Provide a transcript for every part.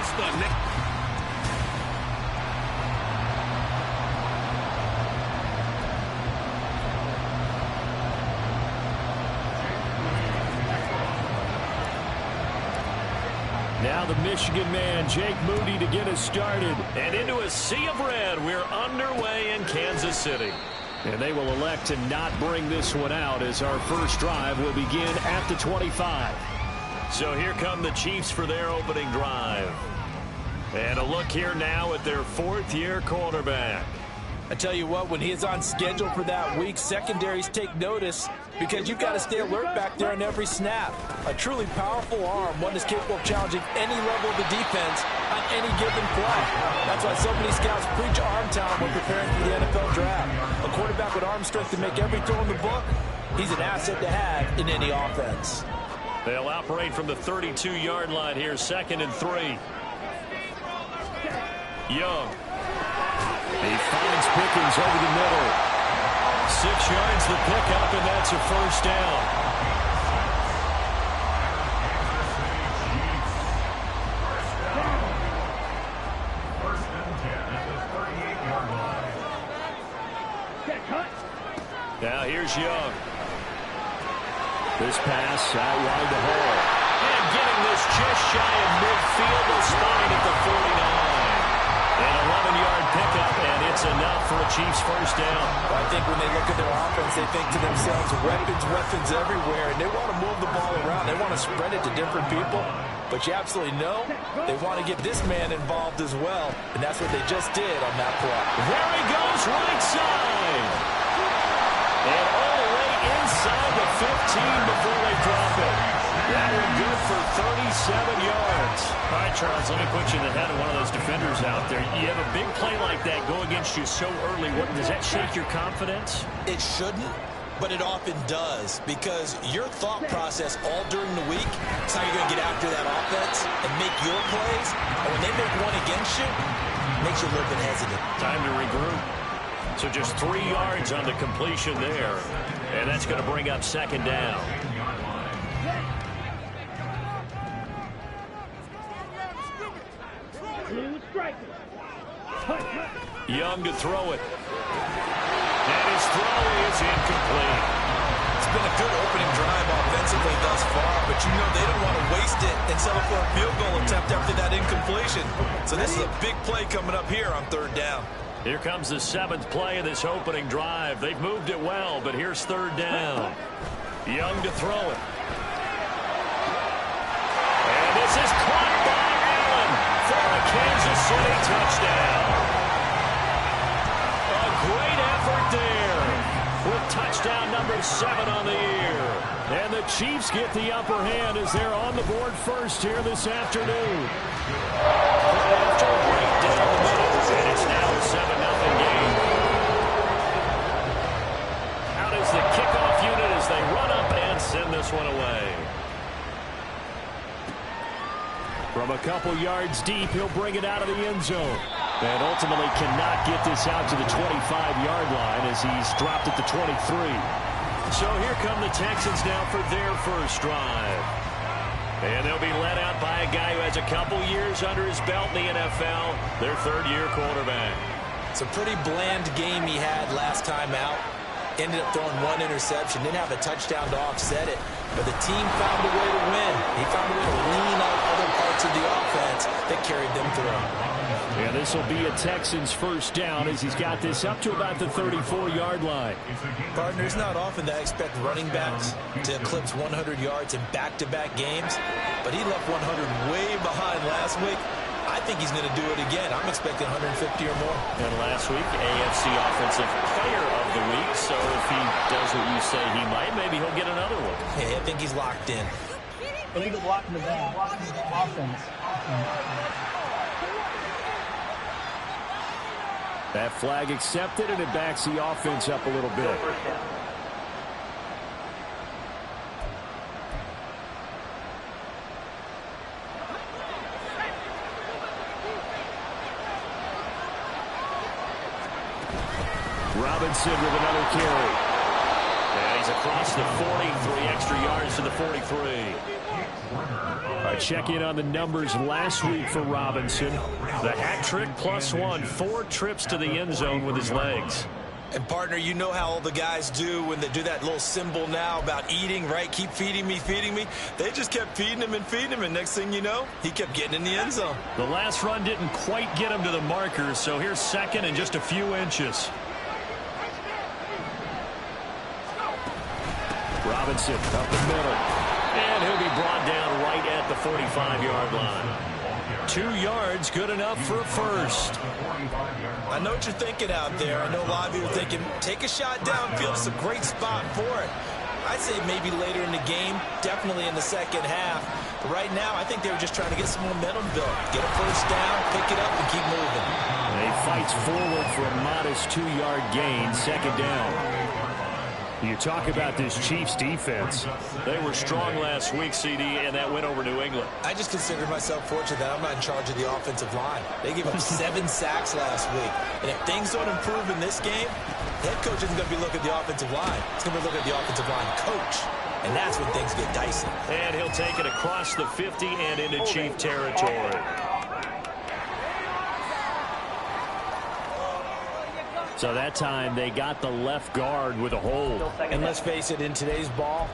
It's the next. Now the Michigan man, Jake Moody, to get us started. And into a sea of red, we're underway in Kansas City. And they will elect to not bring this one out as our first drive will begin at the 25. So here come the Chiefs for their opening drive. And a look here now at their fourth-year quarterback. I tell you what, when he is on schedule for that week, secondaries take notice because you've got to stay alert back there on every snap. A truly powerful arm, one that's capable of challenging any level of the defense on any given play. That's why so many scouts preach arm talent when preparing for the NFL draft. A quarterback with arm strength to make every throw in the book, he's an asset to have in any offense. They'll operate from the 32-yard line here, 2nd and 3. Young. He finds Pickens over the middle. 6 yards the pickup, and that's a first down. Now here's Young. This pass out wide to Hall. And getting this just shy of midfield, they'll spot it at the 49. An 11-yard pickup, and it's enough for a Chiefs first down. I think when they look at their offense, they think to themselves, weapons everywhere, and they want to move the ball around. They want to spread it to different people, but you absolutely know they want to get this man involved as well, and that's what they just did on that play. There he goes, right side. And all the way inside the 15 before they drop it. That one good for 37 yards. All right, Charles, let me put you in the head of one of those defenders out there. You have a big play like that go against you so early. Does that shake your confidence? It shouldn't, but it often does, because your thought process all during the week is how you're going to get after that offense and make your plays. And when they make one against you, it makes you a little bit hesitant. Time to regroup. So just 3 yards on the completion there. And that's going to bring up 2nd down. Young to throw it. And his throw is incomplete. It's been a good opening drive offensively thus far, but you know they don't want to waste it and settle for a field goal attempt after that incompletion. So this is a big play coming up here on 3rd down. Here comes the 7th play of this opening drive. They've moved it well, but here's 3rd down. Young to throw it. And this is caught by Allen for a Kansas City touchdown. A great effort there with touchdown number 7 on the year. And the Chiefs get the upper hand as they're on the board first here this afternoon. After a break down the middle, and it's now a 7-0 game. Out is the kickoff unit as they run up and send this one away. From a couple yards deep, he'll bring it out of the end zone. And ultimately cannot get this out to the 25-yard line as he's dropped at the 23. So here come the Texans now for their first drive. And they'll be led out by a guy who has a couple years under his belt in the NFL, their 3rd-year quarterback. It's a pretty bland game he had last time out. Ended up throwing 1 interception, didn't have a touchdown to offset it. But the team found a way to win. He found a way to lean on other parts of the offense that carried them through. And this will be a Texans first down as he's got this up to about the 34-yard line. Partner, it's not often that I expect running backs to eclipse 100 yards in back-to-back games, but he left 100 way behind last week. I think he's going to do it again. I'm expecting 150 or more. And last week, AFC Offensive Player of the Week. So if he does what you say he might, maybe he'll get another one. Yeah, I think he's locked in. Illegal blocking the ball. Offense. That flag accepted, and it backs the offense up a little bit. Robinson with another carry. And he's across the 40, 3 extra yards to the 43. All right, check in on the numbers last week for Robinson. The hat trick +1, 4 trips to the end zone with his legs. And, partner, you know how all the guys do when they do that little symbol now about eating, right? Keep feeding me, feeding me. They just kept feeding him, and next thing you know, he kept getting in the end zone. The last run didn't quite get him to the marker, so here's second and just a few inches. Robinson up the middle. And he'll be brought down right at the 45-yard line. 2 yards, good enough for a first. I know what you're thinking out there. I know a lot of you are thinking, take a shot downfield. It's a great spot for it. I'd say maybe later in the game, definitely in the second half. But right now, I think they were just trying to get some momentum built. Get a first down, pick it up, and keep moving. And he fights forward for a modest 2-yard gain, second down. You talk about this Chiefs defense. They were strong last week, CD, and that went over New England. I just consider myself fortunate that I'm not in charge of the offensive line. They gave up 7 sacks last week. And if things don't improve in this game, the head coach isn't going to be looking at the offensive line. He's going to be looking at the offensive line coach. And that's when things get dicey. And he'll take it across the 50 and into Chief territory. So that time they got the left guard with a hold. And let's face it, in today's ball,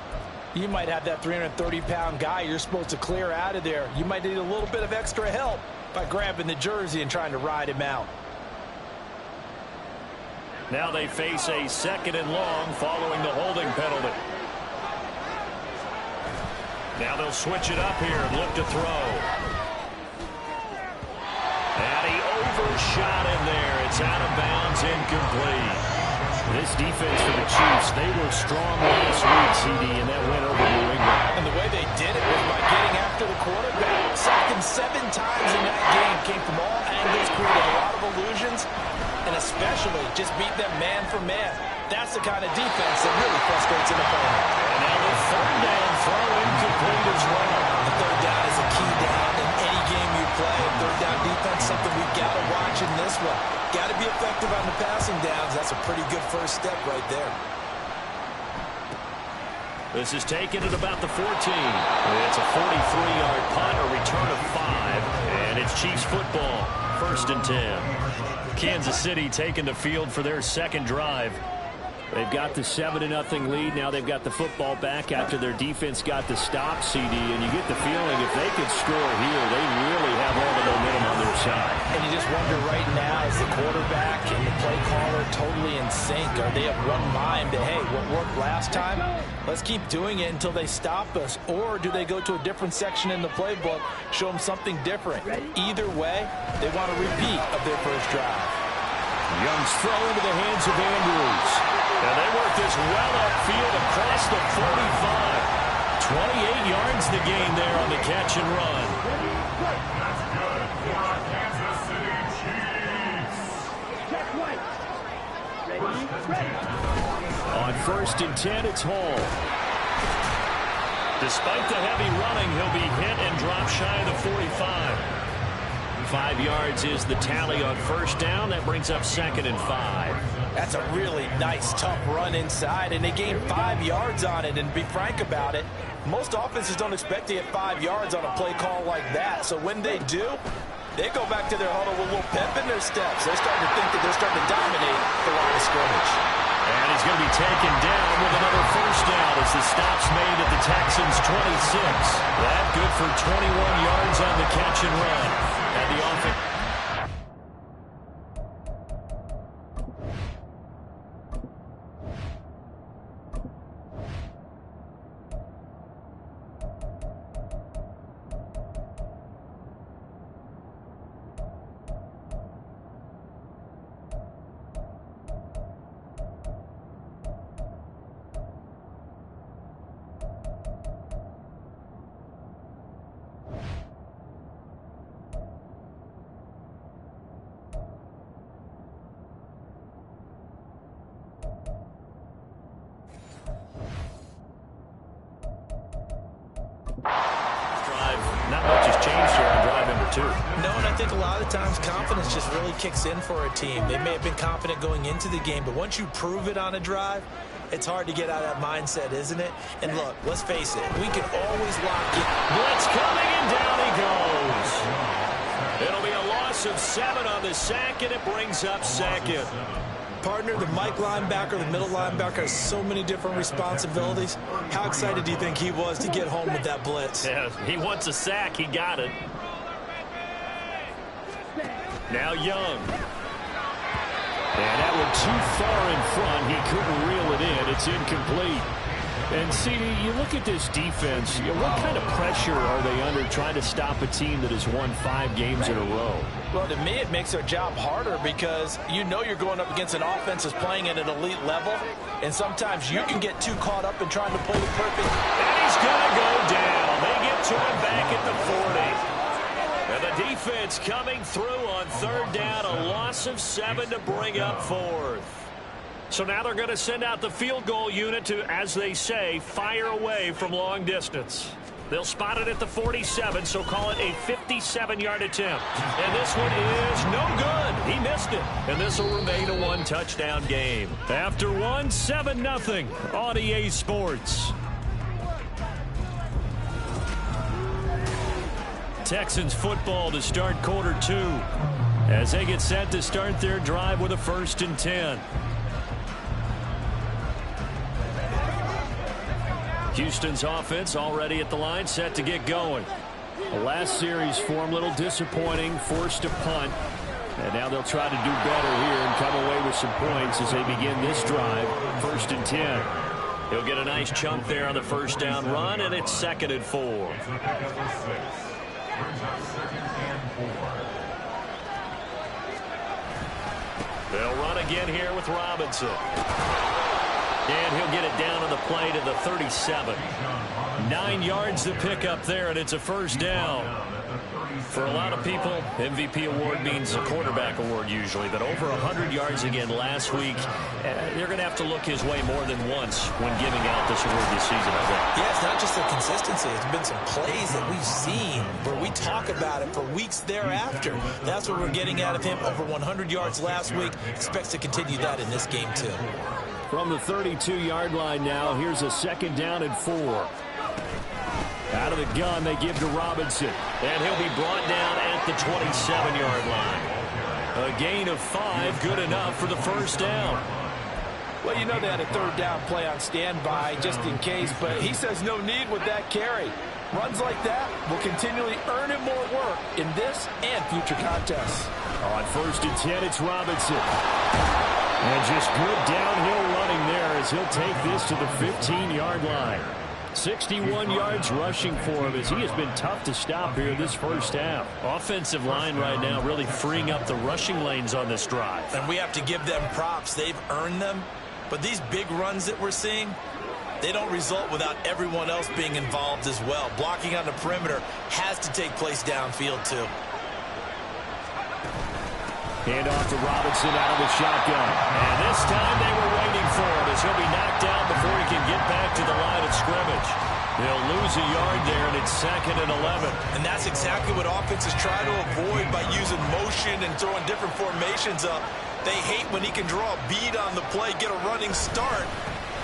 you might have that 330-pound guy you're supposed to clear out of there. You might need a little bit of extra help by grabbing the jersey and trying to ride him out. Now they face a second and long following the holding penalty. Now they'll switch it up here and look to throw. And he overshot in there. It's out of bounds, incomplete. This defense for the Chiefs, they were strong last week, CD, and that went over New England. And the way they did it was by getting after the quarterback. Sacked him 7 times in that game. Came from all angles, created a lot of illusions, and especially just beat them man for man. That's the kind of defense that really frustrates an opponent. And now the third down throw incomplete as well. The third down is a key down in any game you play. Third down defense, something we've got to watch in this one. Got to be effective on the passing downs. That's a pretty good first step right there. This is taken at about the 14. It's a 43-yard punt, a return of 5, and it's Chiefs football, 1st and 10. Kansas City taking the field for their second drive. They've got the 7-0 lead. Now they've got the football back after their defense got the stop, CD. And you get the feeling if they could score here, they really have all the momentum on their side. And you just wonder right now, is the quarterback and the play caller totally in sync? Are they of one mind that, hey, what worked last time, let's keep doing it until they stop us? Or do they go to a different section in the playbook, show them something different? Either way, they want a repeat of their first drive. Young's throw into the hands of Andrews. And they work this well upfield across the 45. 28 yards the gain there on the catch and run. On 1st and 10, it's Hall. Despite the heavy running, he'll be hit and drop shy of the 45. 5 yards is the tally on 1st down. That brings up 2nd and 5. That's a really nice, tough run inside, and they gained 5 yards on it. And to be frank about it, most offenses don't expect to get 5 yards on a play call like that. So when they do, they go back to their huddle with a little pep in their steps. They're starting to think that they're starting to dominate the line of scrimmage. And he's going to be taken down with another 1st down as the stop's made at the Texans' 26. That good for 21 yards on the catch and run. And the offense. Not much has changed here on drive number 2. No, and I think a lot of times confidence just really kicks in for a team. They may have been confident going into the game, but once you prove it on a drive, it's hard to get out of that mindset, isn't it? And look, let's face it, we can always lock it. Blitz coming, and down he goes. It'll be a loss of 7 on the sack, and it brings up second. Partner, the Mike linebacker, the middle linebacker has so many different responsibilities. How excited do you think he was to get home with that blitz? Yeah, he wants a sack. He got it. Now Young. And that one too far in front. He couldn't reel it in. It's incomplete. And, CD, you look at this defense, what kind of pressure are they under trying to stop a team that has won 5 games in a row? Well, to me, it makes their job harder because you know you're going up against an offense that's playing at an elite level, and sometimes you can get too caught up in trying to play the perfect. And he's going to go down. They get to him back at the 40. And the defense coming through on 3rd down, a loss of 7 to bring up 4th. So now they're going to send out the field goal unit to, as they say, fire away from long distance. They'll spot it at the 47, so call it a 57-yard attempt. And this one is no good. He missed it. And this will remain a 1-touchdown game. After 1, 7-0 on EA Sports. Texans football to start quarter 2 as they get set to start their drive with a 1st and 10. Houston's offense already at the line, set to get going. The last series for them, a little disappointing, forced to punt. And now they'll try to do better here and come away with some points as they begin this drive, 1st and 10. He'll get a nice chunk there on the 1st down run, and it's 2nd and 4. They'll run again here with Robinson. And he'll get it down on the play to the 37. 9 yards to pick up there, and it's a 1st down. For a lot of people, MVP award means a quarterback award usually, but over 100 yards again last week, they're going to have to look his way more than once when giving out this award this season, I think. Yeah, it's not just the consistency. It's been some plays that we've seen where we talk about it for weeks thereafter. That's what we're getting out of him. Over 100 yards last week. Expects to continue that in this game, too. From the 32-yard line now, here's a 2nd down and 4. Out of the gun, they give to Robinson. And he'll be brought down at the 27-yard line. A gain of 5, good enough for the 1st down. Well, you know they had a 3rd down play on standby just in case, but he says no need with that carry. Runs like that will continually earn him more work in this and future contests. On 1st and 10, it's Robinson. And just good downhill running there as he'll take this to the 15-yard line. 61 yards rushing for him as he has been tough to stop here this 1st half. Offensive line right now really freeing up the rushing lanes on this drive. And we have to give them props. They've earned them. But these big runs that we're seeing, they don't result without everyone else being involved as well. Blocking on the perimeter has to take place downfield, too. Hand off to Robinson out of the shotgun. And this time they were waiting for him as he'll be knocked down before he can get back to the line of scrimmage. They'll lose a yard there, and it's 2nd and 11. And that's exactly what offenses try to avoid by using motion and throwing different formations up. They hate when he can draw a bead on the play, get a running start,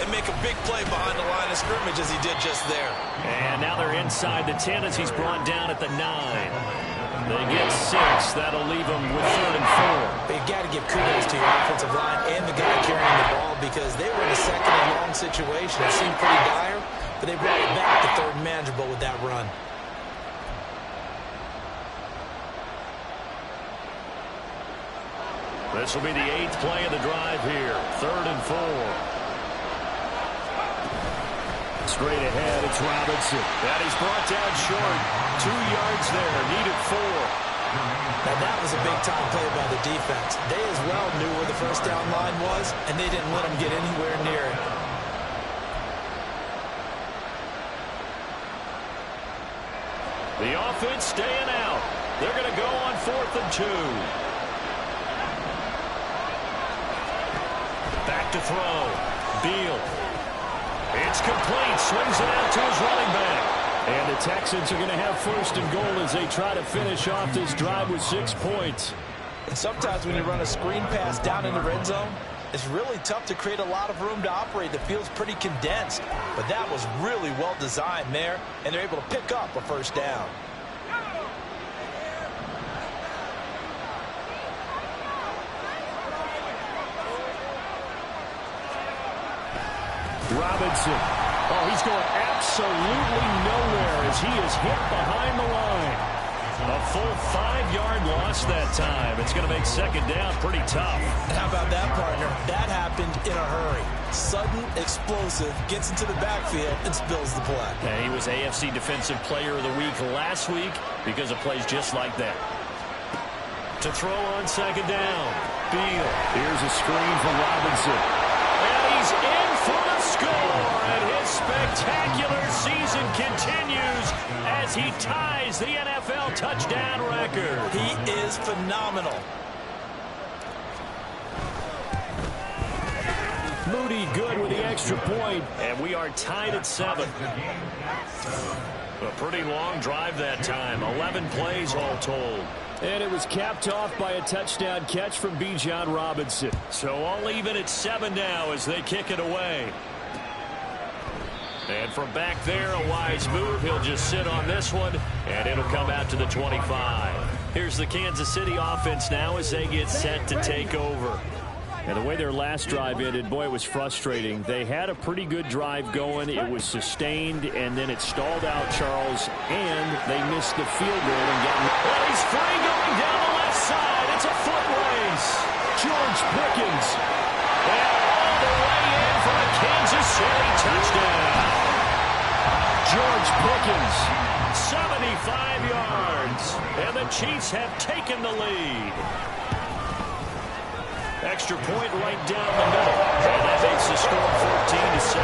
and make a big play behind the line of scrimmage as he did just there. And now they're inside the 10 as he's brought down at the 9. They get 6. That'll leave them with 3rd and 4. But you've got to give kudos to your offensive line and the guy carrying the ball because they were in a 2nd and long situation. It seemed pretty dire, but they brought it back to 3rd and manageable with that run. This will be the 8th play of the drive here. 3rd and 4. Straight ahead, it's Robinson. And he's brought down short. 2 yards there, needed 4. Now that was a big-time play by the defense. They as well knew where the 1st down line was, and they didn't let them get anywhere near it. The offense staying out. They're going to go on 4th and 2. Back to throw. Beal. It's complete. Swings it out to his running back. And the Texans are going to have first and goal as they try to finish off this drive with 6 points. And sometimes when you run a screen pass down in the red zone, it's really tough to create a lot of room to operate. The field's pretty condensed. But that was really well designed there, and they're able to pick up a first down. Robinson. Oh, he's going absolutely nowhere as he is hit behind the line. A full 5-yard loss that time. It's going to make second down pretty tough. How about that, partner? That happened in a hurry. Sudden, explosive, gets into the backfield and spills the play. And he was AFC Defensive Player of the Week last week because of plays just like that. To throw on second down. Beal. Here's a screen from Robinson. And he's in for the score. And his spectacular season continues as he ties the NFL touchdown record. He is phenomenal. Moody good with the extra point. And we are tied at 7. A pretty long drive that time. 11 plays all told. And it was capped off by a touchdown catch from Bijan Robinson. So all even at 7 now as they kick it away. And from back there, a wise move. He'll just sit on this one, and it'll come out to the 25. Here's the Kansas City offense now as they get set to take over. And the way their last drive ended, boy, it was frustrating. They had a pretty good drive going. It was sustained, and then it stalled out, Charles, and they missed the field goal. Well, he's free going down the left side. It's a foot race. George Pickens. And all the way in for a Kansas City touchdown. George Pickens. 75 yards. And the Chiefs have taken the lead. Extra point right down the middle. And that makes the score 14-7.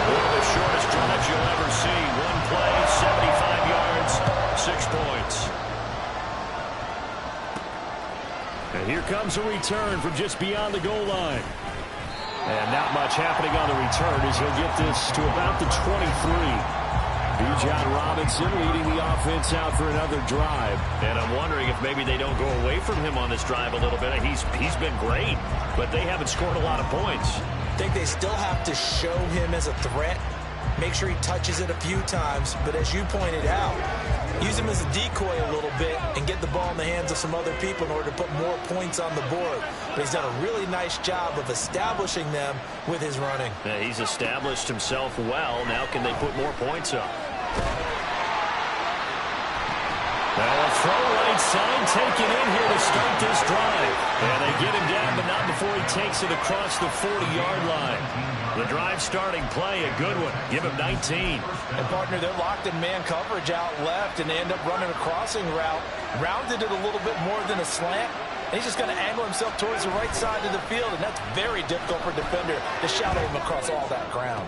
One of the shortest drives you'll ever see. One play, 75 yards, 6 points. And here comes a return from just beyond the goal line. And not much happening on the return as he'll get this to about the 23. Bijan Robinson leading the offense out for another drive. And I'm wondering if maybe they don't go away from him on this drive a little bit. He's been great, but they haven't scored a lot of points. I think they still have to show him as a threat. Make sure he touches it a few times. But as you pointed out, use him as a decoy a little bit and get the ball in the hands of some other people in order to put more points on the board. But he's done a really nice job of establishing them with his running. Yeah, he's established himself well. Now can they put more points up? Well, a throw right side taken in here to start this drive. And they get him down, but not before he takes it across the 40-yard line. The drive starting play, a good one. Give him 19. And, partner, they're locked in man coverage out left, and they end up running a crossing route. Rounded it a little bit more than a slant. And he's just going to angle himself towards the right side of the field, and that's very difficult for a defender to shadow him across all that ground.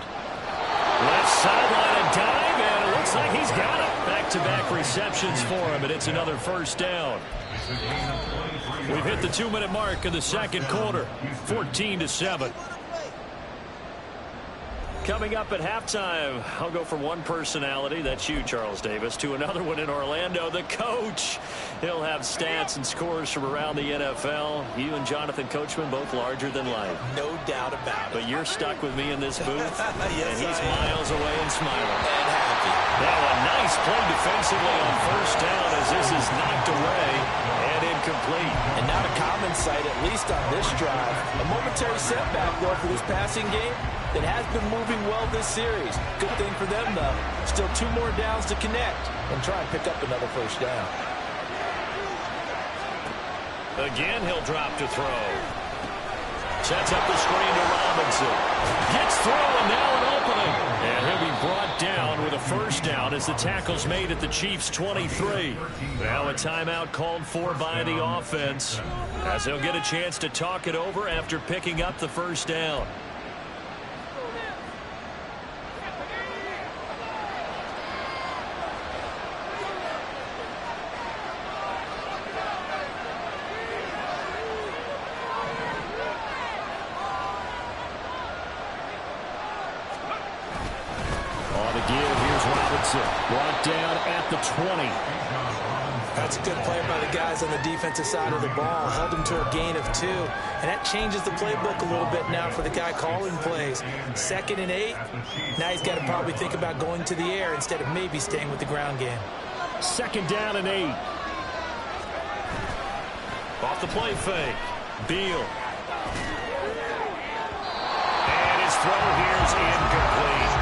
Left sideline, a dive, and it looks like he's got it. Back-to-back receptions for him, and it's another first down. We've hit the 2-minute mark of the second quarter, 14-7. Coming up at halftime, I'll go from one personality, that's you, Charles Davis, to another one in Orlando, the coach. He'll have stats and scores from around the NFL. You and Jonathan Coachman, both larger than life. No doubt about it. But you're stuck with me in this booth, Yes, and he's miles away and smiling. And happy. Now a nice play defensively on first down as this is knocked away and incomplete. And not a common sight, at least on this drive. A momentary setback, though, for this passing game that has been moving well this series. Good thing for them, though. Still 2 more downs to connect and try and pick up another first down. Again, he'll drop to throw. Sets up the screen to Robinson. Gets through, and now an opening. And he'll be brought down with a first down as the tackle's made at the Chiefs' 23. Now a timeout called for by the offense as they'll get a chance to talk it over after picking up the first down. Robinson brought down at the 20. That's a good play by the guys on the defensive side of the ball. Held him to a gain of 2. And that changes the playbook a little bit now for the guy calling plays. 2nd and 8. Now he's got to probably think about going to the air instead of maybe staying with the ground game. 2nd down and 8. Off the play fake. Beal. And his throw here is incomplete.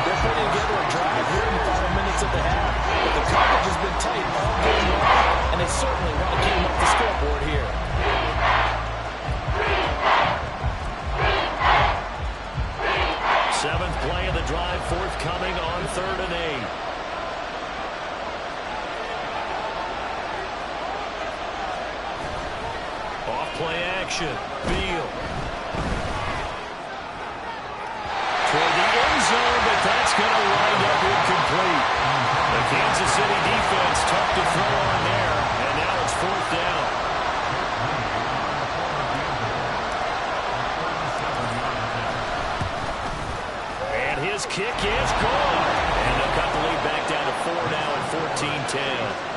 They're putting together a drive here in the final minutes of the half. But the coverage has been tight all game long, and they certainly want to get him up the scoreboard here. Seventh play of the drive forthcoming on 3rd and 8. Off play action. Beal. Toward the end zone, but that's going to wind up incomplete. The Kansas City defense tough to throw on there, and now it's 4th down. And his kick is gone. And they'll cut the lead back down to 4 now at 14-10.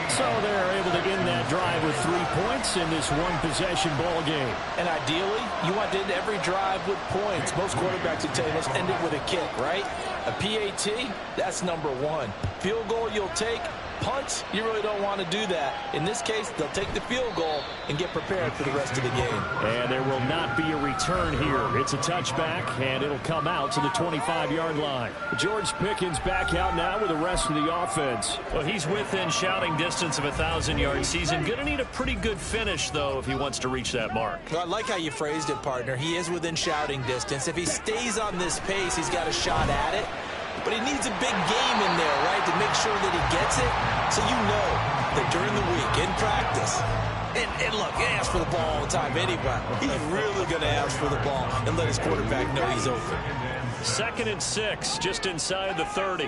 So they're able to end that drive with 3 points in this one-possession ball game. And ideally, you want to end every drive with points. Most quarterbacks would tell you, let's end it with a kick, right? A PAT, that's number 1. Field goal you'll take. Punts, you really don't want to do that. In this case, they'll take the field goal and get prepared for the rest of the game. And there will not be a return here. It's a touchback, and it'll come out to the 25-yard line. George Pickens back out now with the rest of the offense. Well, he's within shouting distance of a 1,000-yard season. Going to need a pretty good finish, though, if he wants to reach that mark. Well, I like how you phrased it, partner. He is within shouting distance. If he stays on this pace, he's got a shot at it. But he needs a big game in there, right, to make sure that he gets it. So you know that during the week, in practice, and look, he asks for the ball all the time anyway. He's really going to ask for the ball and let his quarterback know he's open. 2nd and 6, just inside the 30.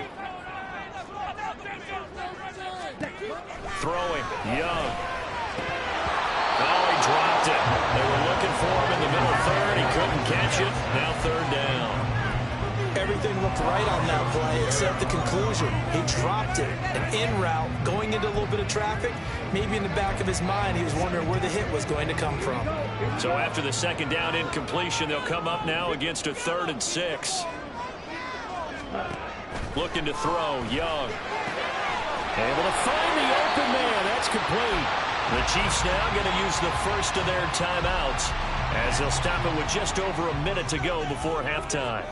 Throwing, Young. Oh, he dropped it. They were looking for him in the middle third. He couldn't catch it. Now 3rd down. Everything looked right on that play except the conclusion. He dropped it. An in route, going into a little bit of traffic. Maybe in the back of his mind, he was wondering where the hit was going to come from. So after the 2nd down incompletion, they'll come up now against a 3rd and 6. Looking to throw, Young. Able to find the open man. That's complete. The Chiefs now going to use the first of their timeouts as they'll stop it with just over a minute to go before halftime.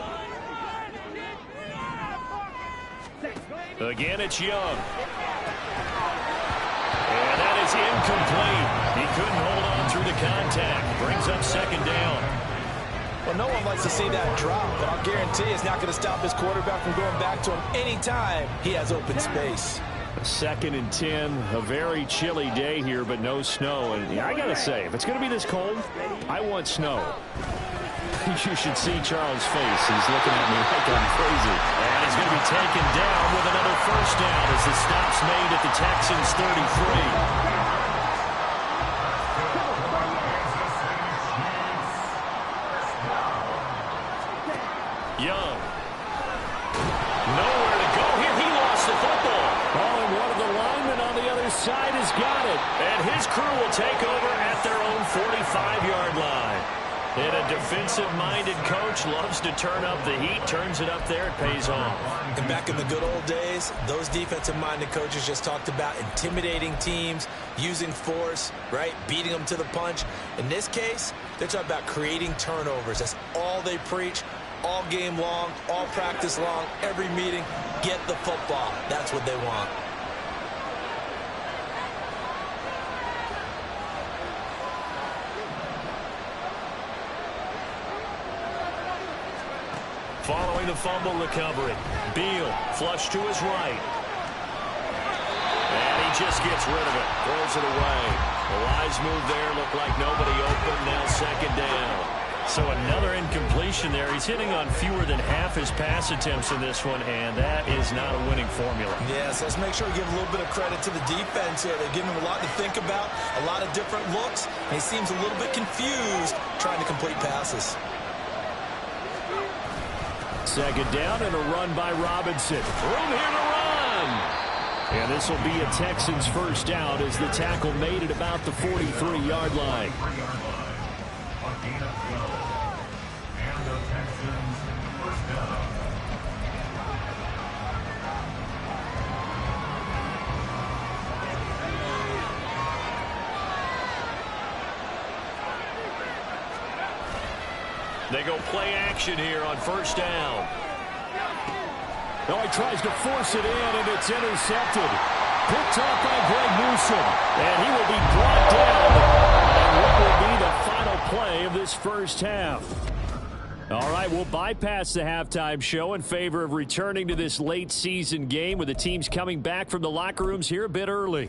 Again, it's Young. And that is incomplete. He couldn't hold on through the contact. Brings up 2nd down. Well, no one likes to see that drop, but I'll guarantee it's not going to stop his quarterback from going back to him anytime he has open space. 2nd and 10, a very chilly day here, but no snow. And I got to say, if it's going to be this cold, I want snow. You should see Charles' face. He's looking at me like I'm crazy. And he's going to be taken down with another 1st down as the stop's made at the Texans' 33. Young. Nowhere to go here. He lost the football. Oh, and one of the linemen on the other side has got it. And his crew will take over at their own 45-yard line. And a defensive-minded coach loves to turn up the heat, turns it up there, it pays off. And back in the good old days, those defensive-minded coaches just talked about intimidating teams, using force, right, beating them to the punch. In this case, they're talking about creating turnovers. That's all they preach, all game long, all practice long, every meeting. Get the football. That's what they want. Following the fumble recovery, Beal flush to his right. And he just gets rid of it, throws it away. A wise move there, looked like nobody open, now 2nd down. So another incompletion there. He's hitting on fewer than half his pass attempts in this one, and that is not a winning formula. Yes, let's make sure we give a little bit of credit to the defense here. They're giving him a lot to think about, a lot of different looks, and he seems a little bit confused trying to complete passes. second down and a run by Robinson. Room here to run. And this will be a Texans first down as the tackle made it about the 43-yard line. They go play action here on first down. Now he tries to force it in, and it's intercepted. Picked off by Greg Newsome. And he will be brought down on what will be the final play of this first half. All right, we'll bypass the halftime show in favor of returning to this late season game with the teams coming back from the locker rooms here a bit early.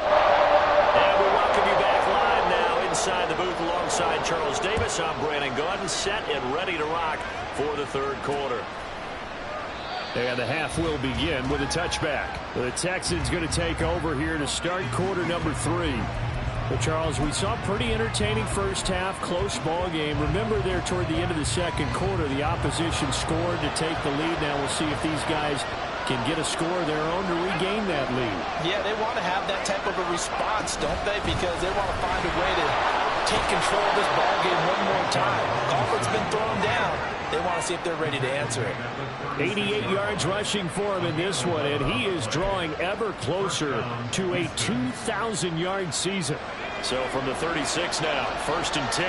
And we welcome you back live now inside the booth alongside Charles Davis. I'm Brandon Gaudin, set and ready to rock for the third quarter. And the half will begin with a touchback. The Texans going to take over here to start quarter number 3. But Charles, we saw a pretty entertaining first half, close ball game. Remember there toward the end of the second quarter, the opposition scored to take the lead. Now we'll see if these guys can get a score of their own to regain that lead. Yeah, they want to have that type of a response, don't they? Because they want to find a way to take control of this ball game one more time. Gauntlet's been thrown down. They want to see if they're ready to answer it. 88 yards rushing for him in this one, and he is drawing ever closer to a 2,000-yard season. So from the 36 now, 1st and 10.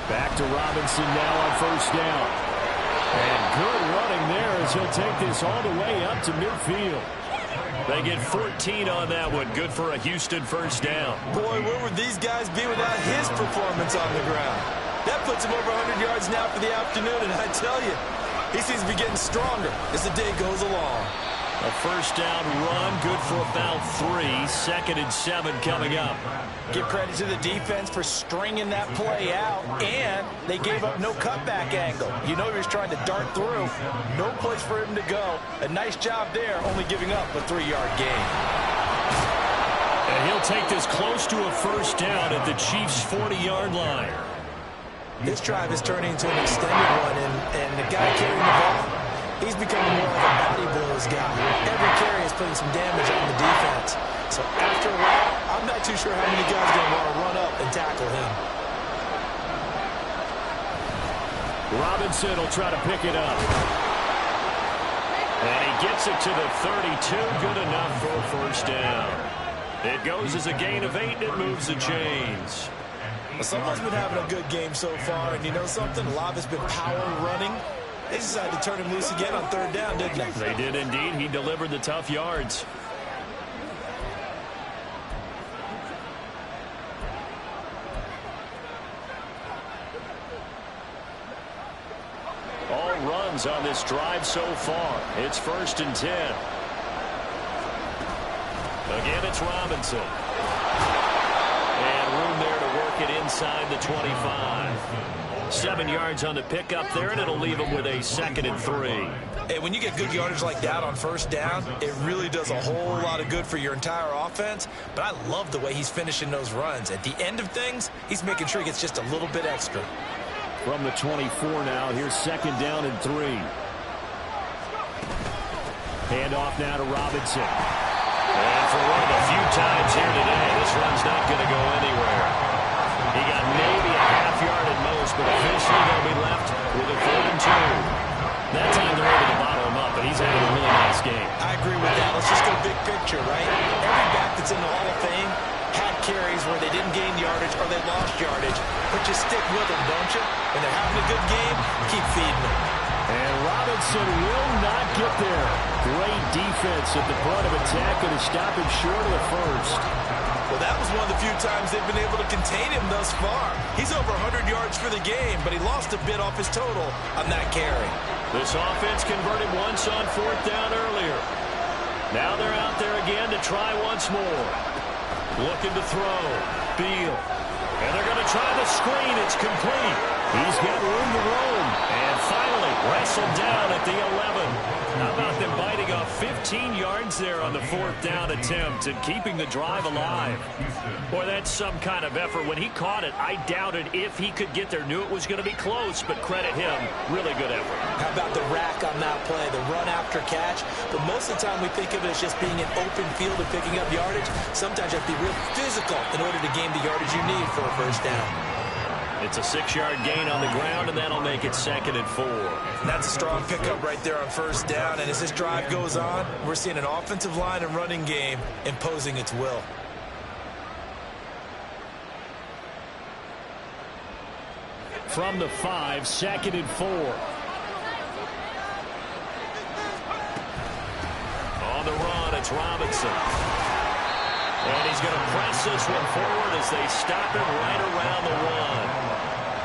Back to Robinson now on first down. And good running there as he'll take this all the way up to midfield. They get 14 on that one. Good for a Houston first down. Boy, where would these guys be without his performance on the ground? That puts him over 100 yards now for the afternoon, and I tell you, he seems to be getting stronger as the day goes along. A first down run, good for about 3. 2nd and 7 coming up. Give credit to the defense for stringing that play out, and they gave up no cutback angle. You know he was trying to dart through. No place for him to go. A nice job there, only giving up a 3-yard gain. And he'll take this close to a first down at the Chiefs' 40-yard line. This drive is turning into an extended one, and the guy carrying the ball, he's becoming more like a body blows guy. Every carry is putting some damage on the defense. So after a while, I'm not too sure how many guys are going to want to run up and tackle him. Robinson will try to pick it up. And he gets it to the 32. Good enough for a first down. It goes as a gain of 8, and it moves the chains. Well, someone's been having a good game so far, and you know something? A lot of it's been power running. They decided to turn him loose again on 3rd down, didn't they? They did indeed. He delivered the tough yards. All runs on this drive so far. It's 1st and 10. Again, it's Robinson. And room there to work it inside the 25. 7 yards on the pickup there, and it'll leave him with a 2nd and 3. Hey, when you get good yardage like that on first down, it really does a whole lot of good for your entire offense. But I love the way he's finishing those runs. At the end of things, he's making sure he gets just a little bit extra. From the 24 now, here's 2nd down and 3. Hand off now to Robinson. And for one of the few times here today, this run's not going to go anywhere. He got maybe a half yard at most, but officially going to be left with a 3rd and 2. That time they're able to bottle him up, but he's having a really nice game. I agree with that. Let's just go big picture, right? Every back that's in the Hall of Fame had carries where they didn't gain yardage or they lost yardage, but you stick with them, don't you? When they're having a good game, keep feeding them. And Robinson will not get there. Great defense at the front of attack, and to stop him short of the first. Well, that was one of the few times they've been able to contain him thus far. He's over 100 yards for the game, but he lost a bit off his total on that carry. This offense converted once on 4th down earlier. Now they're out there again to try once more. Looking to throw. Beal. And they're going to try the screen. It's complete. He's got room to roam. And finally wrestled down at the 11. How about them biting off 15 yards there on the 4th down attempt and keeping the drive alive? Boy, that's some kind of effort. When he caught it, I doubted if he could get there. Knew it was going to be close, but credit him. Really good effort. How about the rack on that play, the run after catch? But most of the time we think of it as just being an open field and picking up yardage. Sometimes you have to be real physical in order to gain the yardage you need for a first down. It's a 6-yard gain on the ground, and that'll make it 2nd and 4. That's a strong pickup right there on first down. And as this drive goes on, we're seeing an offensive line and running game imposing its will. From the 5, 2nd and 4. On the run, it's Robinson. And he's going to press this one forward as they stop him right around the 1.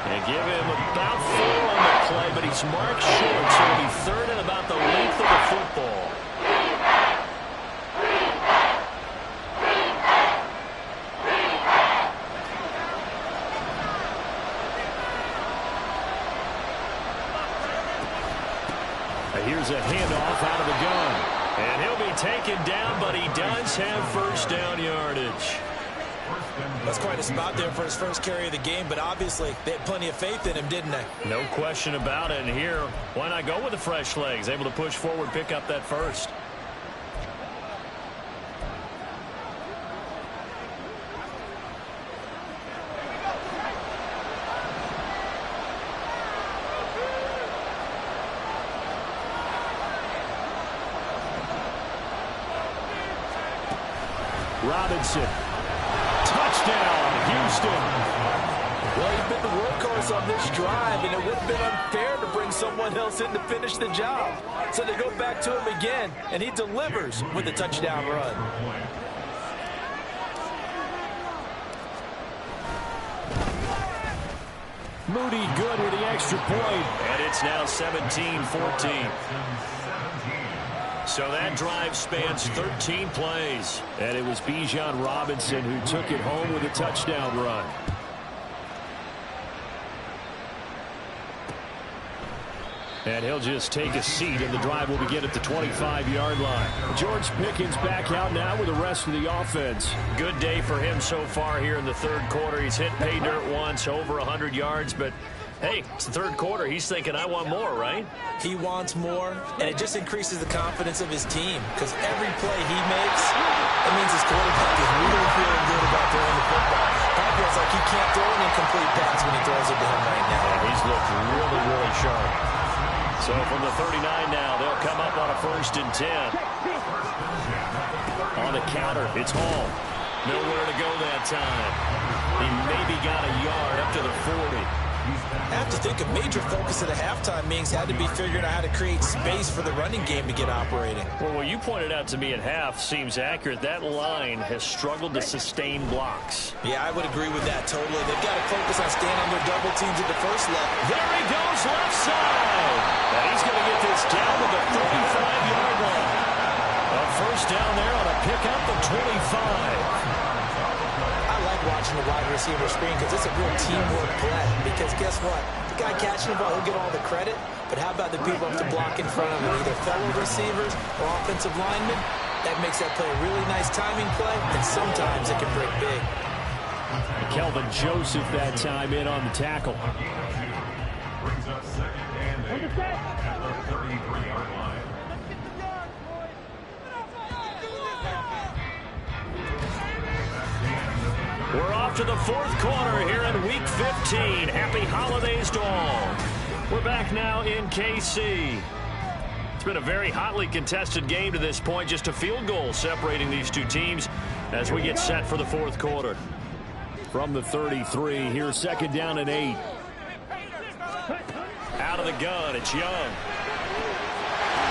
And give him about 4 on the play, but he's marked short, so it'll be 3rd and about the length of the football. Here's a handoff out of the gun. And he'll be taken down, but he does have first down yardage. That's quite a spot there for his first carry of the game, but obviously they had plenty of faith in him, didn't they? No question about it. And here, why not go with the fresh legs? Able to push forward, pick up that first. Robinson. Touchdown, Houston. Well, he's been the workhorse on this drive, and it would have been unfair to bring someone else in to finish the job. So they go back to him again, and he delivers with a touchdown run. Moody good with the extra point. And it's now 17-14. So that drive spans 13 plays. And it was Bijan Robinson who took it home with a touchdown run. And he'll just take a seat, and the drive will begin at the 25-yard line. George Pickens back out now with the rest of the offense. Good day for him so far here in the third quarter. He's hit pay dirt once, over 100 yards, but hey, it's the third quarter. He's thinking, I want more, right? He wants more, and it just increases the confidence of his team because every play he makes, it means his quarterback is really feeling good about throwing the football. Probably feels like he can't throw an incomplete pass when he throws it to him right now. Yeah, he's looked really, really sharp. So from the 39 now, they'll come up on a 1st and 10. On the counter, it's Hall. Nowhere to go that time. He maybe got a yard up to the 40. I have to think a major focus of the halftime meetings had to be figuring out how to create space for the running game to get operating. Well, what you pointed out to me at half seems accurate. That line has struggled to sustain blocks. Yeah, I would agree with that totally. They've got to focus on staying on their double teams at the first level. There he goes, left side. And he's going to get this down to the 35-yard line. A first down there on a pickup of 25. Watching the wide receiver screen because it's a real teamwork play because guess what? The guy catching the ball, he'll get all the credit, but how about the people up to block in front of him, either fellow receivers or offensive linemen? That makes that play a really nice timing play, and sometimes it can break big. Kelvin Joseph that time in on the tackle. Brings up 2nd and 8 at the 33-yard line. We're off to the 4th quarter here in Week 15. Happy holidays to all. We're back now in KC. It's been a very hotly contested game to this point. Just a field goal separating these two teams as we get set for the 4th quarter. From the 33, here's 2nd down and 8. Out of the gun, it's Young.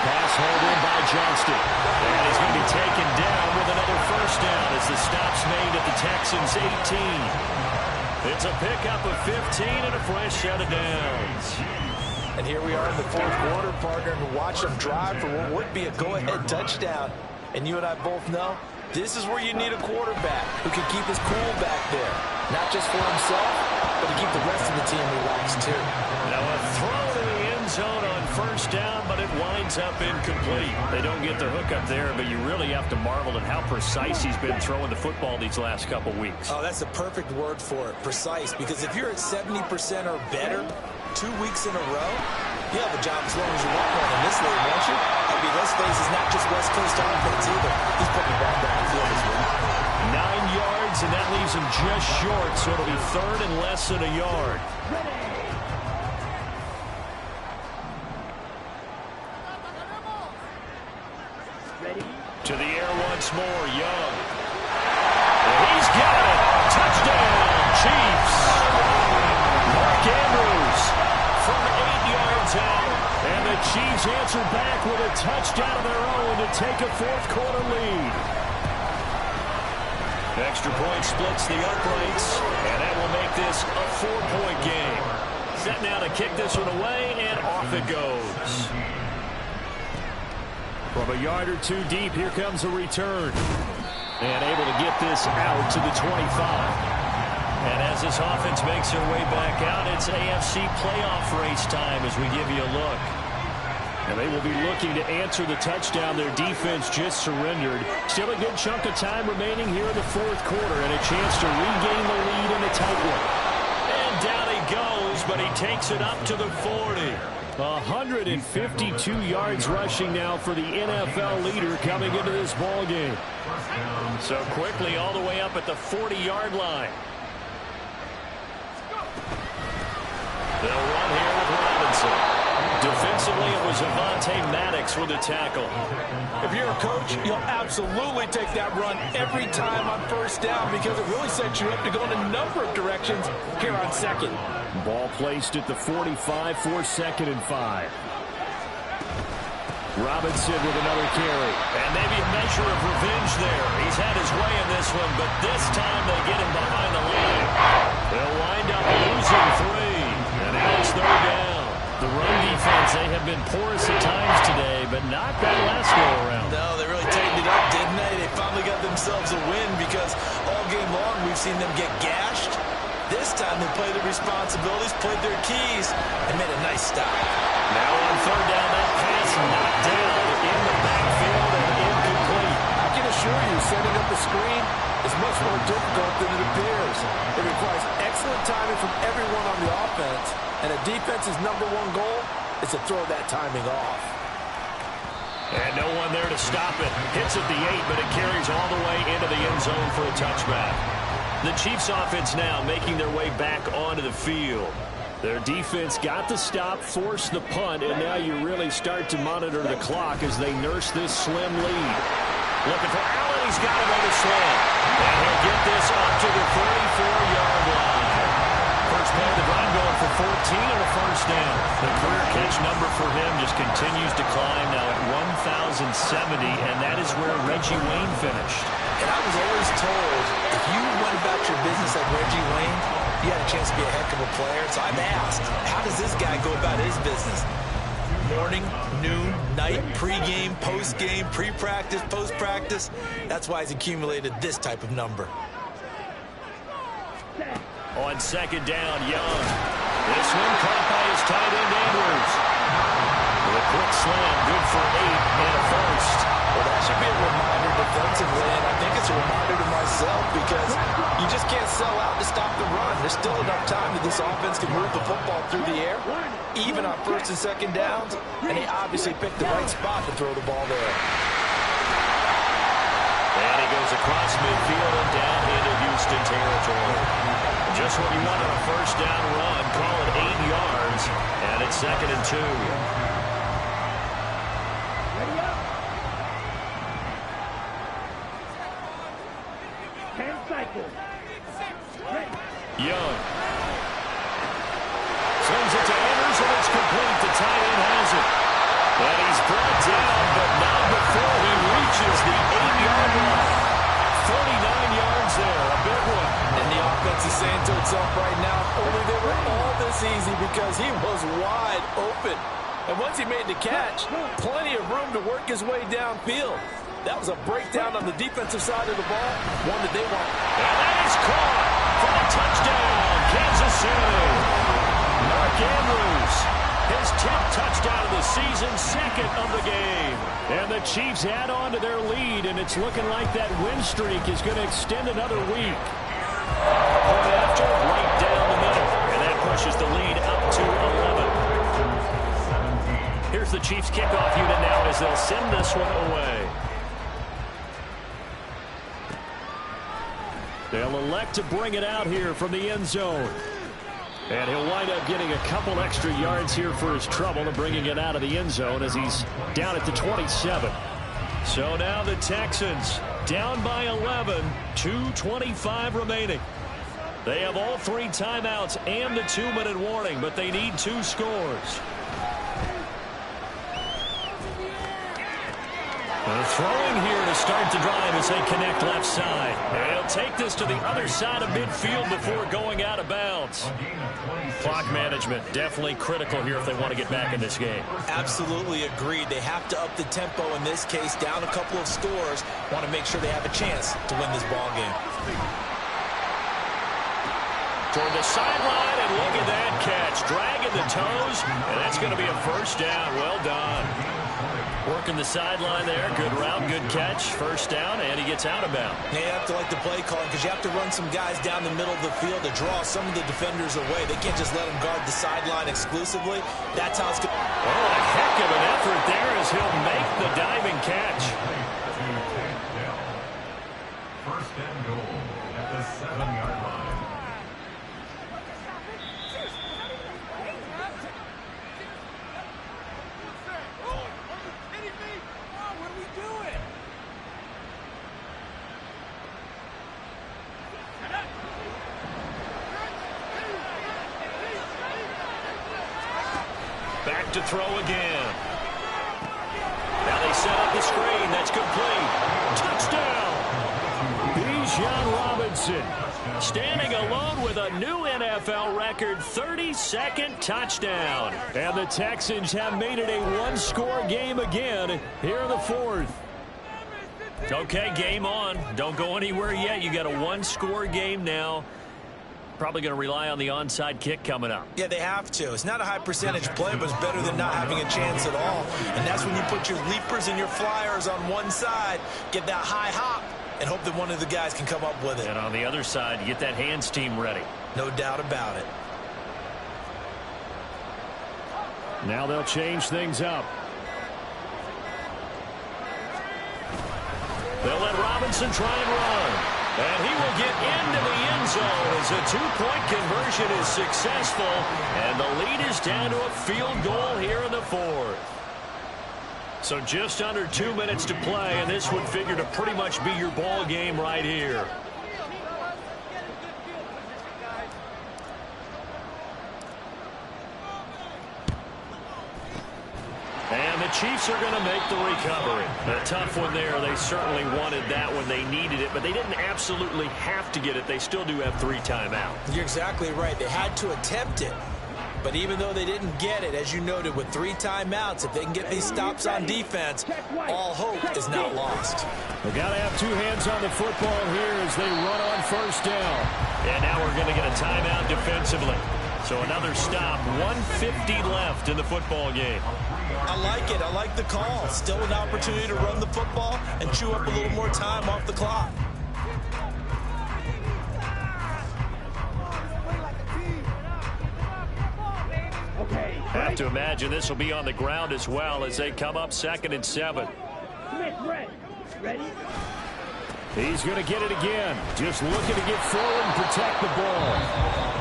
Pass hold in by Johnston. And he's going to be taken down with another first down as the stop's made at the Texans' 18. It's a pickup of 15 and a fresh set of downs. And here we are in the 4th quarter, partner, and watch them drive for what would be a go-ahead touchdown. And you and I both know this is where you need a quarterback who can keep his cool back there. Not just for himself, but to keep the rest of the team relaxed too. Now a throw to the end zone on first down, but it winds up incomplete. They don't get the hook up there, but you really have to marvel at how precise he's been throwing the football these last couple weeks. Oh, that's a perfect word for it, precise, because if you're at 70% or better 2 weeks in a row, you have a job as long as you want one in this league, won't you? I mean, let's face it's not just West Coast offense either. He's putting the ball down the field as well. 9 yards, and that leaves him just short, so it'll be third and less than a yard. To the air once more, Young. And he's got it. Touchdown, Chiefs. Mark Andrews from 8 yards out. And the Chiefs answer back with a touchdown of their own to take a fourth quarter lead. Extra point splits the uprights, and that will make this a 4-point game. Set now to kick this one away, and off it goes. From a yard or two deep, here comes a return. And able to get this out to the 25. And as this offense makes their way back out, it's AFC playoff race time as we give you a look. And they will be looking to answer the touchdown their defense just surrendered. Still a good chunk of time remaining here in the fourth quarter, and a chance to regain the lead in a tight one. And down he goes, but he takes it up to the 40. 152 yards rushing now for the NFL leader coming into this ball game. So quickly all the way up at the 40-yard line. They'll run here with Robinson. Defensively, it was Avonte Maddox with a tackle. If you're a coach, you'll absolutely take that run every time on first down because it really sets you up to go in a number of directions here on second. Ball placed at the 45 for 2nd and 5. Robinson with another carry. And maybe a measure of revenge there. He's had his way in this one, but this time they get him behind the line. They'll wind up losing 3. And now it's third down. The run defense, they have been porous at times today, but not that last go-around. No, they really tightened it up, didn't they? They finally got themselves a win because all game long we've seen them get gashed. This time they played their responsibilities, played their keys, and made a nice stop. Now on third down, that pass knocked down in the backfield and incomplete. I can assure you, setting up a screen is much more difficult than it appears. It requires excellent timing from everyone on the offense, and a defense's #1 goal is to throw that timing off. And no one there to stop it. Hits at the 8, but it carries all the way into the end zone for a touchback. The Chiefs offense now making their way back onto the field. Their defense got the stop, forced the punt, and now you really start to monitor the clock as they nurse this slim lead. Looking for Allen. He's got him on the slant. And he'll get this up to the 34-yard line. First play of the drive going for 14 and a first down. The career catch number for him just continues to climb now at 1,070, and that is where Reggie Wayne finished. And I was always told, if you went about your business like Reggie Wayne, you had a chance to be a heck of a player. So I've asked, how does this guy go about his business? Morning, noon, night, pregame, postgame, pre-practice, post-practice. That's why he's accumulated this type of number. On second down, Young. This one caught by his tight end, Andrews. With a quick slam, good for 8 and a first. Well, that should be a reminder defensively, and I think it's a reminder to myself because you just can't sell out to stop the run. There's still enough time that this offense can move the football through the air, even on first and second downs, and they obviously picked the right spot to throw the ball there. And he goes across midfield and down into Houston territory. Just what you want on a first down run. Call it 8 yards, and it's 2nd and 2. Young. Sends it to Andrews, and it's complete. The tight end has it. And he's brought down, but not before he reaches the 8-yard line. 49 yards there, a big one. And the offense is saying to itself right now, only they were all this easy because he was wide open. And once he made the catch, plenty of room to work his way downfield. That was a breakdown on the defensive side of the ball, one that they want. And that is caught for the touchdown, Kansas City. touchdown of the season, second of the game. And the Chiefs add on to their lead, and it's looking like that win streak is going to extend another week. Point after, right down the middle, and that pushes the lead up to 11. Here's the Chiefs kickoff unit now as they'll send this one away. They'll elect to bring it out here from the end zone. And he'll wind up getting a couple extra yards here for his trouble and bringing it out of the end zone as he's down at the 27. So now the Texans down by 11, 2:25 remaining. They have all 3 timeouts and the 2-minute warning, but they need 2 scores. They're throwing here to start the drive as they connect left side. And he'll take this to the other side of midfield before going out of bounds. Clock management definitely critical here if they want to get back in this game. Absolutely agreed. They have to up the tempo in this case, down a couple of scores. Want to make sure they have a chance to win this ball game. Toward the sideline, and look at that catch. Dragging the toes, and that's going to be a first down. Well done. Working the sideline there. Good route, good catch. First down, and he gets out of bounds. They have to like the play calling because you have to run some guys down the middle of the field to draw some of the defenders away. They can't just let them guard the sideline exclusively. That's how it's going. Oh, a heck of an effort there as he'll make the diving catch. First and goal at the 7-yard line. Back to throw again. Now they set up the screen. That's complete. Touchdown. Bijan Robinson standing alone with a new NFL record 32nd touchdown. And the Texans have made it a one-score game again here in the fourth. Okay, game on. Don't go anywhere yet. You got a one-score game now. Probably going to rely on the onside kick coming up. Yeah, they have to. It's not a high percentage play, but it's better than not having a chance at all. And that's when you put your leapers and your flyers on one side, get that high hop, and hope that one of the guys can come up with it. And on the other side, you get that hands team ready. No doubt about it. Now they'll change things up. They'll let Robinson try and run. And he will get into the end zone as a two-point conversion is successful. And the lead is down to a field goal here in the fourth. So just under 2 minutes to play, and this would figure to pretty much be your ball game right here. And the Chiefs are going to make the recovery. A tough one there. They certainly wanted that when they needed it, but they didn't absolutely have to get it. They still do have 3 timeouts. You're exactly right. They had to attempt it. But even though they didn't get it, as you noted, with 3 timeouts, if they can get these stops on defense, all hope is not lost. They've got to have 2 hands on the football here as they run on first down. And now we're going to get a timeout defensively. So another stop, 1:50 left in the football game. I like it. I like the call. Still an opportunity to run the football and chew up a little more time off the clock. Have to imagine this will be on the ground as well as they come up 2nd and 7. He's going to get it again. Just looking to get forward and protect the ball.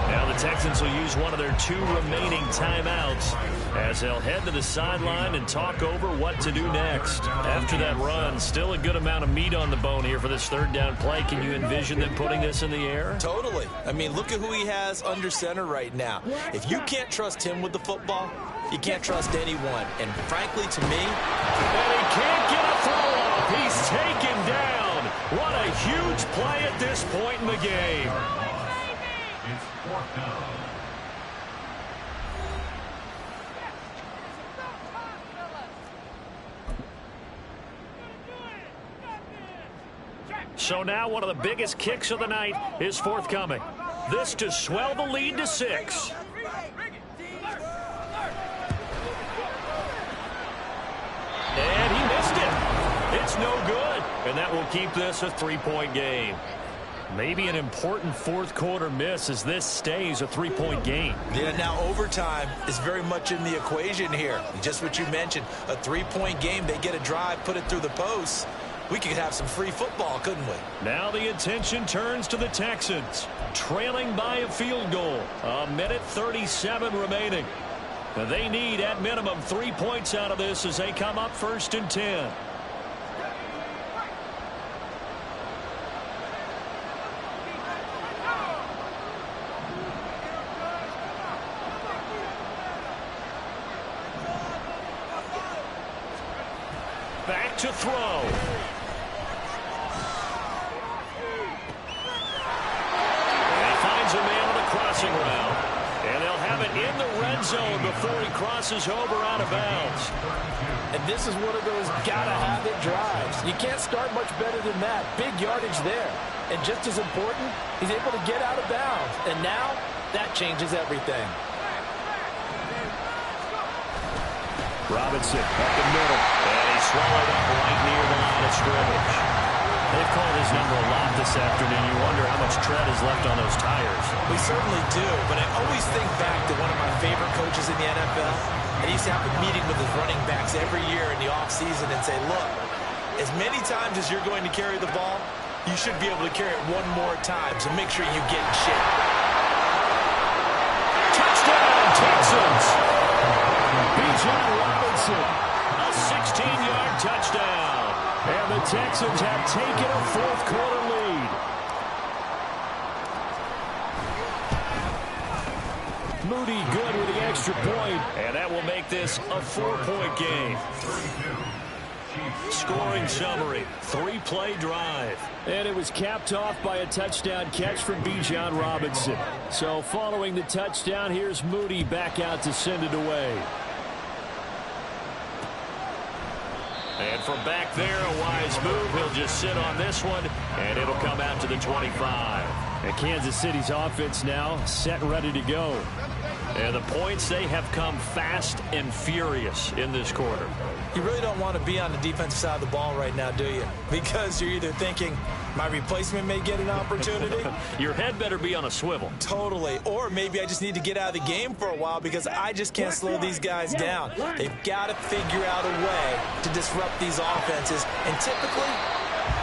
Now the Texans will use one of their 2 remaining timeouts as they'll head to the sideline and talk over what to do next. After that run, still a good amount of meat on the bone here for this 3rd down play. Can you envision them putting this in the air? Totally. I mean, look at who he has under center right now. If you can't trust him with the football, you can't trust anyone. And frankly, to me, and he can't get a throw off. He's taken down. What a huge play at this point in the game. It's 4th down. So now one of the biggest kicks of the night is forthcoming. This to swell the lead to 6. It's no good. And that will keep this a 3-point game. Maybe an important fourth quarter miss as this stays a 3-point game. Yeah, now overtime is very much in the equation here. Just what you mentioned, a 3-point game. They get a drive, put it through the post. We could have some free football, couldn't we? Now the attention turns to the Texans, trailing by a field goal. 1:37 remaining. They need, at minimum, 3 points out of this as they come up 1st and 10. Back to throw. A man on the crossing route. And they'll have it in the red zone before he crosses over out of bounds. And this is one of those gotta-have-it drives. You can't start much better than that. Big yardage there. And just as important, he's able to get out of bounds. And now, that changes everything. Robinson up the middle. And he's swallowed up right near the line of scrimmage. They've called his number a lot this afternoon. You wonder how much tread is left on those tires. We certainly do, but I always think back to one of my favorite coaches in the NFL. And he used to have a meeting with his running backs every year in the offseason and say, look, as many times as you're going to carry the ball, you should be able to carry it one more time, so make sure you get in shape. Touchdown, Texans! Bijan Robinson, a 16-yard touchdown. And the Texans have taken a fourth quarter lead. Moody good with the extra point. And that will make this a 4-point game. Scoring summary, 3-play drive. And it was capped off by a touchdown catch from Bijan Robinson. So following the touchdown, here's Moody back out to send it away. And from back there, a wise move. He'll just sit on this one, and it'll come out to the 25. And Kansas City's offense now set and ready to go. And the points, they have come fast and furious in this quarter. You really don't want to be on the defensive side of the ball right now, do you? Because you're either thinking, my replacement may get an opportunity. Your head better be on a swivel. Totally. Or maybe I just need to get out of the game for a while because I just can't slow these guys down. They've got to figure out a way to disrupt these offenses. And typically,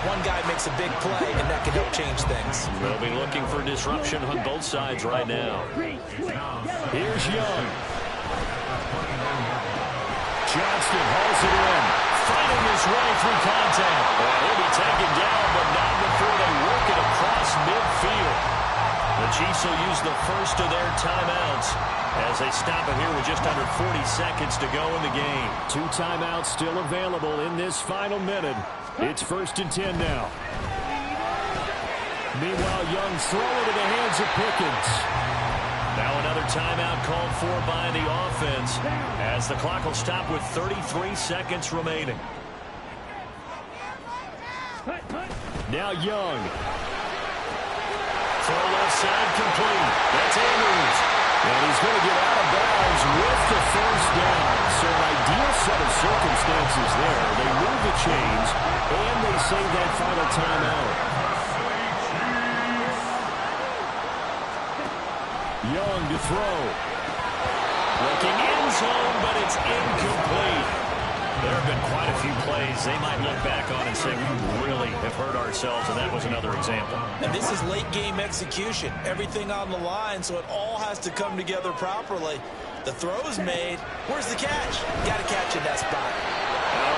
one guy makes a big play, and that can help change things. They'll be looking for disruption on both sides right now. Here's Young. Johnston hauls it in, fighting his way through contact. He'll be taken down, but not before they work it across midfield. The Chiefs will use the first of their timeouts as they stop it here with just under 40 seconds to go in the game. 2 timeouts still available in this final minute. It's 1st and 10 now. Meanwhile, Young throwing to the hands of Pickens. Now another timeout called for by the offense as the clock will stop with 33 seconds remaining. Now Young. Throw left side complete. That's Andrews. And he's going to get out of bounds with the first down. So an ideal set of circumstances there. They move the chains, and they save that final timeout. Young to throw. Looking end zone, but it's incomplete. There have been quite a few plays they might look back on and say, we really have hurt ourselves, and that was another example. And this is late game execution. Everything on the line, so it all has to come together properly. The throw's made. Where's the catch? Got to catch in that spot.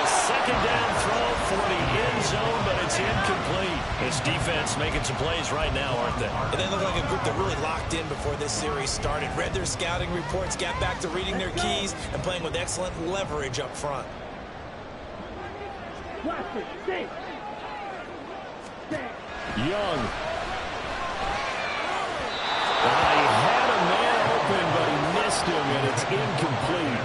A second down throw for the end zone, but it's incomplete. This defense making some plays right now, aren't they? And they look like a group that really locked in before this series started. Read their scouting reports, got back to reading their keys, and playing with excellent leverage up front. Young. He had a man open, but he missed him, and it's incomplete.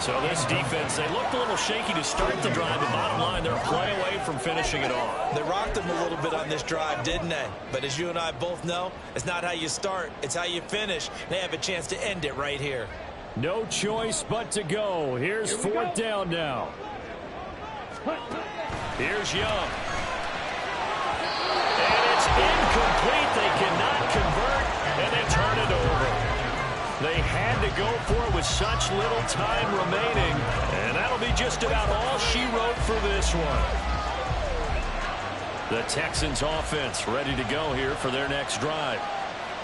So this defense, they looked a little shaky to start the drive. The bottom line, they're a play away from finishing it off. They rocked them a little bit on this drive, didn't they? But as you and I both know, it's not how you start, it's how you finish. They have a chance to end it right here. No choice but to go. Here's 4th down now. Here's Young. And it's incomplete. They cannot convert, and they turn it over. They had to go for it with such little time remaining, and that'll be just about all she wrote for this one. The Texans offense ready to go here for their next drive.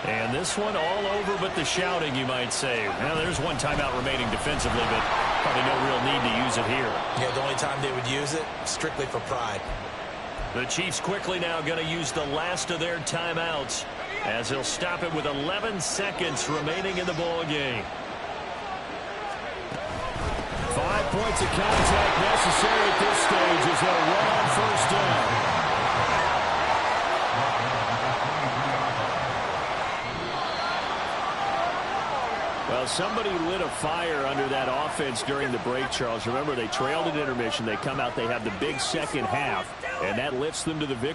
And this one all over but the shouting, you might say. Now, there's one timeout remaining defensively, but probably no real need to use it here. Yeah, the only time they would use it, strictly for pride. The Chiefs quickly now going to use the last of their timeouts as they'll stop it with 11 seconds remaining in the ball game. 5 points of contact necessary at this stage as they'll run on first down. Well, somebody lit a fire under that offense during the break, Charles. Remember, they trailed at intermission. They come out, they have the big second half, and that lifts them to the victory.